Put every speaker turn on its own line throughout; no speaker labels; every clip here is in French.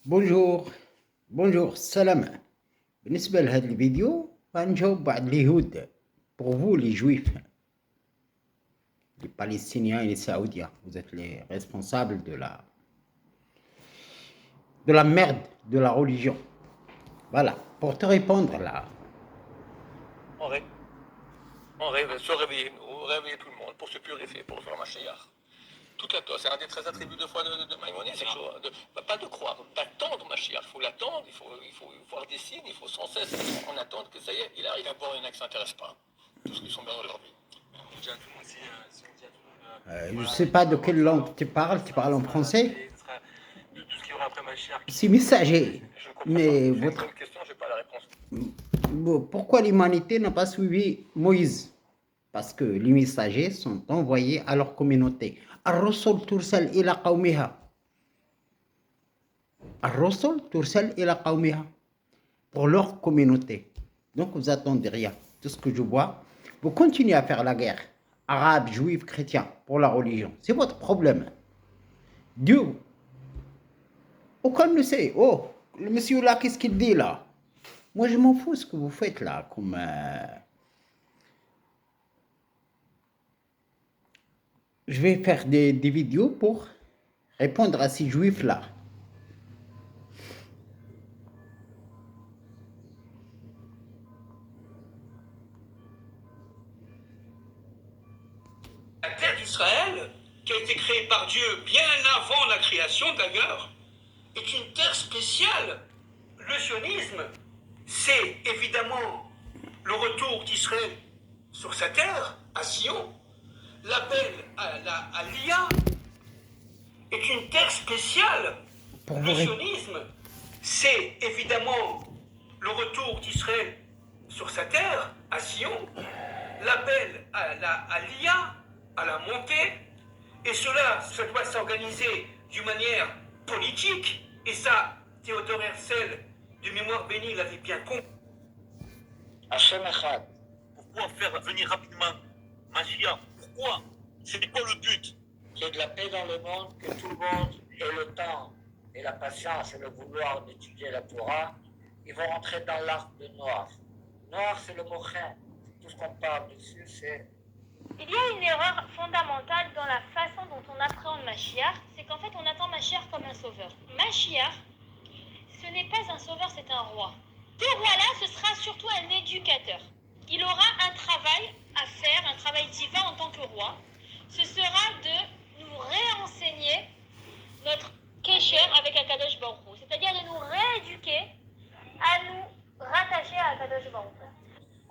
بونجور بونجور السلام. بالنسبة لهذا الفيديو غنجاوب بعض اليهود. Pour vous les juifs, les palestiniens et les saoudiens, vous êtes les responsables de la merde de la religion. Voilà, pour te répondre là.
On rêve, se réveiller, nous, réveiller tout le monde pour se purifier, pour faire Mashiach. Toute la Torah, c'est un des 13 attributs de foi de Maïmonide, c'est pas de croire, d'attendre Mashiach. Il faut l'attendre, il faut voir des signes, il faut sans cesse en attendre que ça y est, il arrive. D'abord, il y en a qui ne s'intéressent pas. Tous ceux qui sont bien dans leur vie. On dit à tout le monde, si on dit à tout le monde.
Je ne sais pas de quelle langue tu parles en français.
Tout ce qui aura après Mashiach.
C'est messager. Mais
votre.
votre.
Une question, je n'ai pas la réponse.
Pourquoi l'humanité n'a pas suivi Moïse? Parce que les messagers sont envoyés à leur communauté. الرسل ترسل إلى قومها. الرسل ترسل إلى قومها. Pour leur communauté. Donc vous attendez rien. Tout ce que je vois, vous continuez à faire la guerre. Arabes, juifs, chrétiens, pour la religion. C'est votre problème. Dieu. Aucun ne sait. Oh, le monsieur là, qu'est-ce qu'il dit là? Moi, je m'en fous ce que vous faites là, comme... Je vais faire des vidéos pour répondre à ces juifs-là.
La terre d'Israël, qui a été créée par Dieu bien avant la création d'ailleurs, est une terre spéciale. Le sionisme, c'est évidemment le retour d'Israël sur sa terre, à Sion. L'appel à l'IA est une terre spéciale. Le sionisme, c'est évidemment le retour d'Israël sur sa terre, à Sion. L'appel à l'IA, à la montée, et cela doit s'organiser d'une manière politique, et ça, Théodore Herzl, de mémoire bénie, l'avait bien compris.
Hachem Echad. Pourquoi faire venir rapidement Mashiach? Pourquoi? C'est quoi le but?
Qu'il y ait de la paix dans le monde, que tout le monde ait le temps et la patience et le vouloir d'étudier la Torah. Ils vont rentrer dans l'arc de Noir. Noir, c'est le mot chen. Tout ce qu'on parle dessus, c'est...
Il y a une erreur fondamentale dans la façon dont on appréhende Mashiach, c'est qu'en fait on attend Mashiach comme un sauveur. Mashiach, ce n'est pas un sauveur, c'est un roi. Ce roi-là, ce sera surtout un éducateur. Il aura un travail à faire, un travail divin en tant que roi. Ce sera de nous réenseigner notre kesher avec Akadosh Baruch Hu, c'est-à-dire de nous rééduquer à nous rattacher à Akadosh Baruch Hu.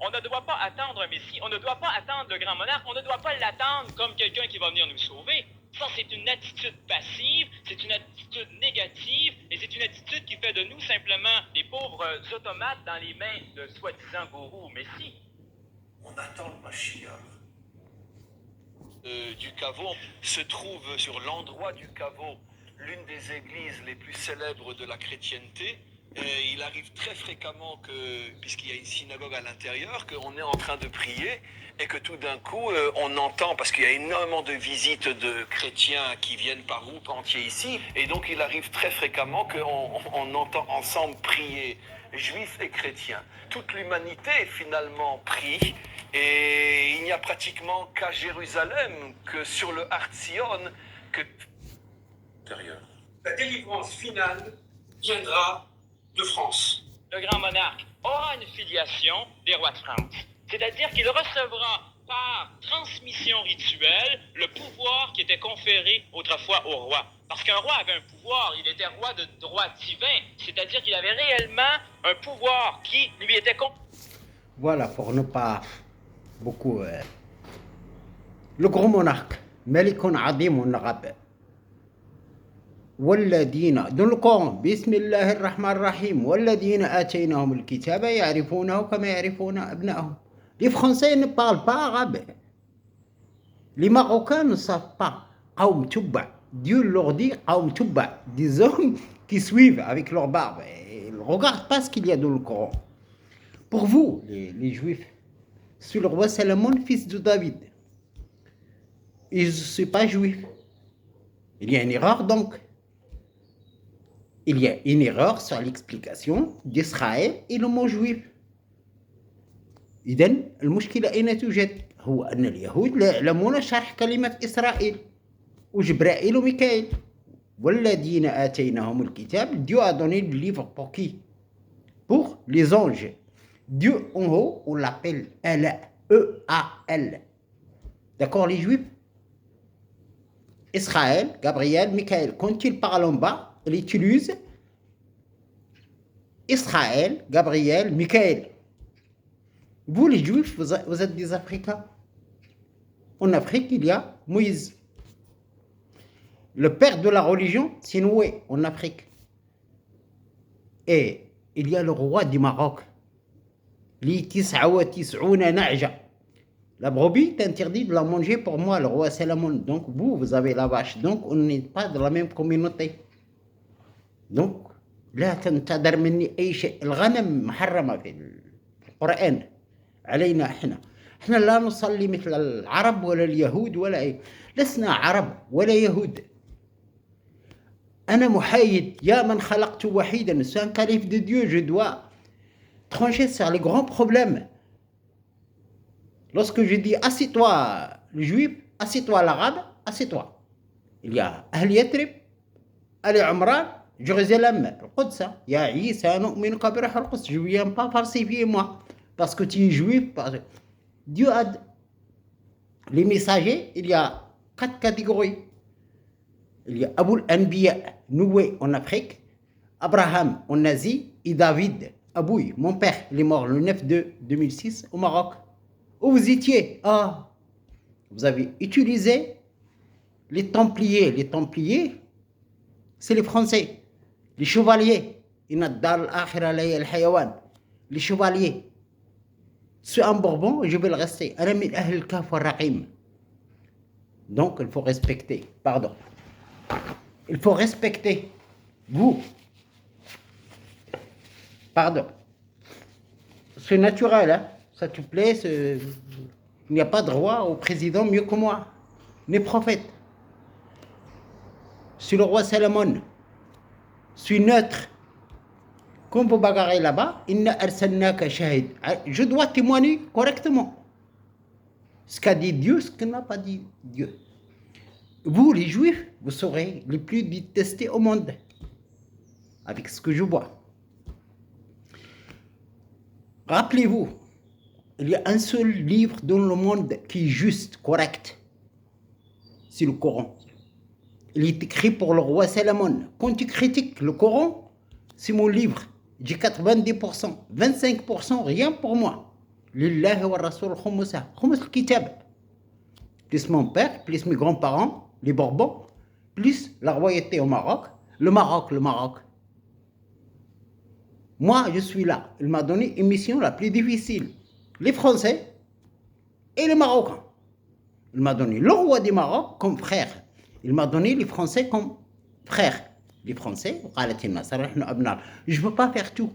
On ne doit pas attendre un Messie, on ne doit pas attendre le grand monarque, on ne doit pas l'attendre comme quelqu'un qui va venir nous sauver. Ça, c'est une attitude passive, c'est une attitude négative, et c'est une attitude qui fait de nous simplement des pauvres automates dans les mains de soi-disant gourou ou Messie.
On attend le Mashiach.
Du caveau se trouve sur l'endroit du caveau l'une des églises les plus célèbres de la chrétienté. Et il arrive très fréquemment que, puisqu'il y a une synagogue à l'intérieur, qu'on est en train de prier et que tout d'un coup on entend, parce qu'il y a énormément de visites de chrétiens qui viennent par groupe entier ici, et donc il arrive très fréquemment qu'on entend ensemble prier, juifs et chrétiens. Toute l'humanité finalement prie, et il n'y a pratiquement qu'à Jérusalem, que sur le Har Zion, que...
La délivrance finale viendra de France.
Le grand monarque aura une filiation des rois de France, c'est-à-dire qu'il recevra par transmission rituelle le pouvoir qui était conféré autrefois au roi. Parce qu'un roi avait un pouvoir, il était roi de droit divin, c'est-à-dire qu'il avait réellement un pouvoir qui lui était conféré.
Voilà, pour ne pas beaucoup... Le grand monarque, Melikon Adim Rab. والذين dans le Coran بسم الله الرحمن الرحيم والذين آتيناهم الكتاب يعرفونه كما يعرفون أبنائهم. Les Français ne parlent pas arabe. Les Marocains ne savent pas. قوم تبع. Dieu leur dit قوم تبع, des hommes qui suivent avec leur barbe. Ils ne regardent pas ce qu'il y a dans le Coran. Pour vous, les Juifs, c'est le roi Salomon, fils de David. Il ne sont pas juif. Il y a une erreur donc. il y a une erreur sur l'explication d'Israël et le mot juif. إذن المشكلة أين توجد؟ هو أن اليهود لا يعلمون شرح كلمة إسرائيل وجبرائيل وميكائيل. والذين آتيناهم الكتاب, Dieu a donné le livre pour qui? Pour les anges. Dieu en haut, on l'appelle El, E-A-L. D'accord, les juifs? Israël, Gabriel, Michael, quand il parle en bas, il utilise Israël, Gabriel, Michael. Vous, les juifs, vous êtes des Africains. En Afrique, il y a Moïse. Le père de la religion, c'est Noé, en Afrique. Et il y a le roi du Maroc. Li tis'a tis'ouna na'ja. La brebis est interdit de la manger pour moi, le roi Salomon. Donc vous avez la vache. Donc on n'est pas de la même communauté. Donc, لا تنتظر مني أي شيء. الغنم محرمة في القرآن علينا احنا لا نصلي مثل العرب ولا اليهود ولا أي. لسنا عرب ولا يهود. أنا محايد. يا من خلقت وحيدا. C'est un calife de Dieu. Je dois trancher sur les grands problèmes. Lorsque je dis assieds-toi le juif, assieds-toi l'arabe, assieds-toi. Il y a Ahl Yatrib, Ali Omran, Jérusalem, Al-Quds. Ya Isa, nu'minu bi ruh al-Quds. Je ne viens pas falsifier moi. Parce que tu es juif. Dieu a les messagers, il y a 4 catégories. Il y a Aboul Anbiya, Noé en Afrique, Abraham en Asie et David, Abouy, mon père, il est mort le 9 de 2006 au Maroc. Où vous étiez? Ah, vous avez utilisé les Templiers. Les Templiers, c'est les Français. Les chevaliers. Les chevaliers. C'est un Bourbon, je vais le rester. Donc, il faut respecter. Pardon. Il faut respecter. Vous. Pardon. C'est naturel, hein? Ça te plaît, il n'y a pas de roi au président mieux que moi, ni prophète. Je suis le roi Salomon. Je suis neutre. Quand vous bagarrez là-bas, je dois témoigner correctement. Ce qu'a dit Dieu, ce qu'il n'a pas dit Dieu. Vous, les juifs, vous serez les plus détestés au monde. Avec ce que je vois. Rappelez-vous, il y a un seul livre dans le monde qui est juste, correct. C'est le Coran. Il est écrit pour le roi Salomon. Quand tu critiques le Coran, c'est mon livre. J'ai 90%, 25%, rien pour moi. Lillahi wa rasoul khumusa. Khumus al-kitab. Plus mon père, plus mes grands-parents, les Bourbons, plus la royauté au Maroc. Le Maroc. Moi, je suis là. Il m'a donné une mission la plus difficile. Les Français et les Marocains. Il m'a donné le roi du Maroc comme frère. Il m'a donné les Français comme frères. Les Français, je ne peux pas faire tout.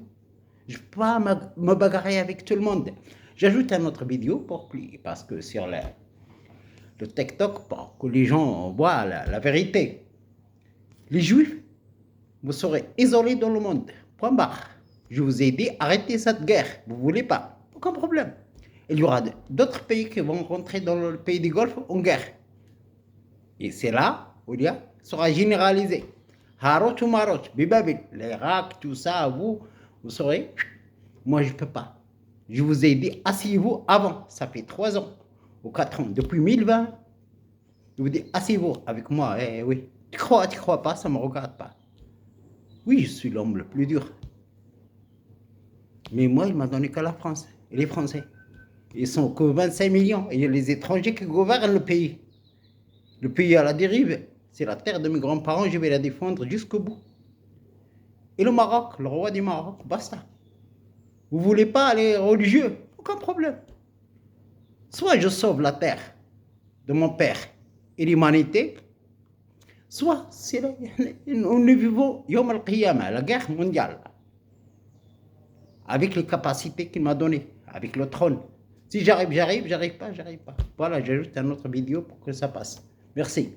Je ne peux pas me bagarrer avec tout le monde. J'ajoute une autre vidéo parce que sur le TikTok, pour que les gens voient la vérité. Les Juifs, vous serez isolés dans le monde. Point barre. Je vous ai dit, arrêtez cette guerre. Vous ne voulez pas. Aucun problème. Il y aura d'autres pays qui vont rentrer dans le pays du Golfe en guerre. Et c'est là où il sera généralisé. Harot ou Marot, Bibabil, l'Irak, tout ça, vous saurez. Moi, je ne peux pas. Je vous ai dit, asseyez-vous avant. Ça fait 3 ans ou 4 ans. Depuis 2020, je vous dis, asseyez-vous avec moi. Eh oui. Tu crois pas, ça ne me regarde pas. Oui, je suis l'homme le plus dur. Mais moi, il m'a donné que la France et les Français. Ils sont que 25 millions. Et il y a les étrangers qui gouvernent le pays. Le pays à la dérive. C'est la terre de mes grands-parents. Je vais la défendre jusqu'au bout. Et le Maroc, le roi du Maroc, basta. Vous ne voulez pas aller religieux? Aucun problème. Soit je sauve la terre de mon père et l'humanité, soit nous vivons Yom al-Qiyamah, la guerre mondiale. Avec les capacités qu'il m'a données, avec le trône. Si j'arrive pas. Voilà, j'ajoute une autre vidéo pour que ça passe. Merci.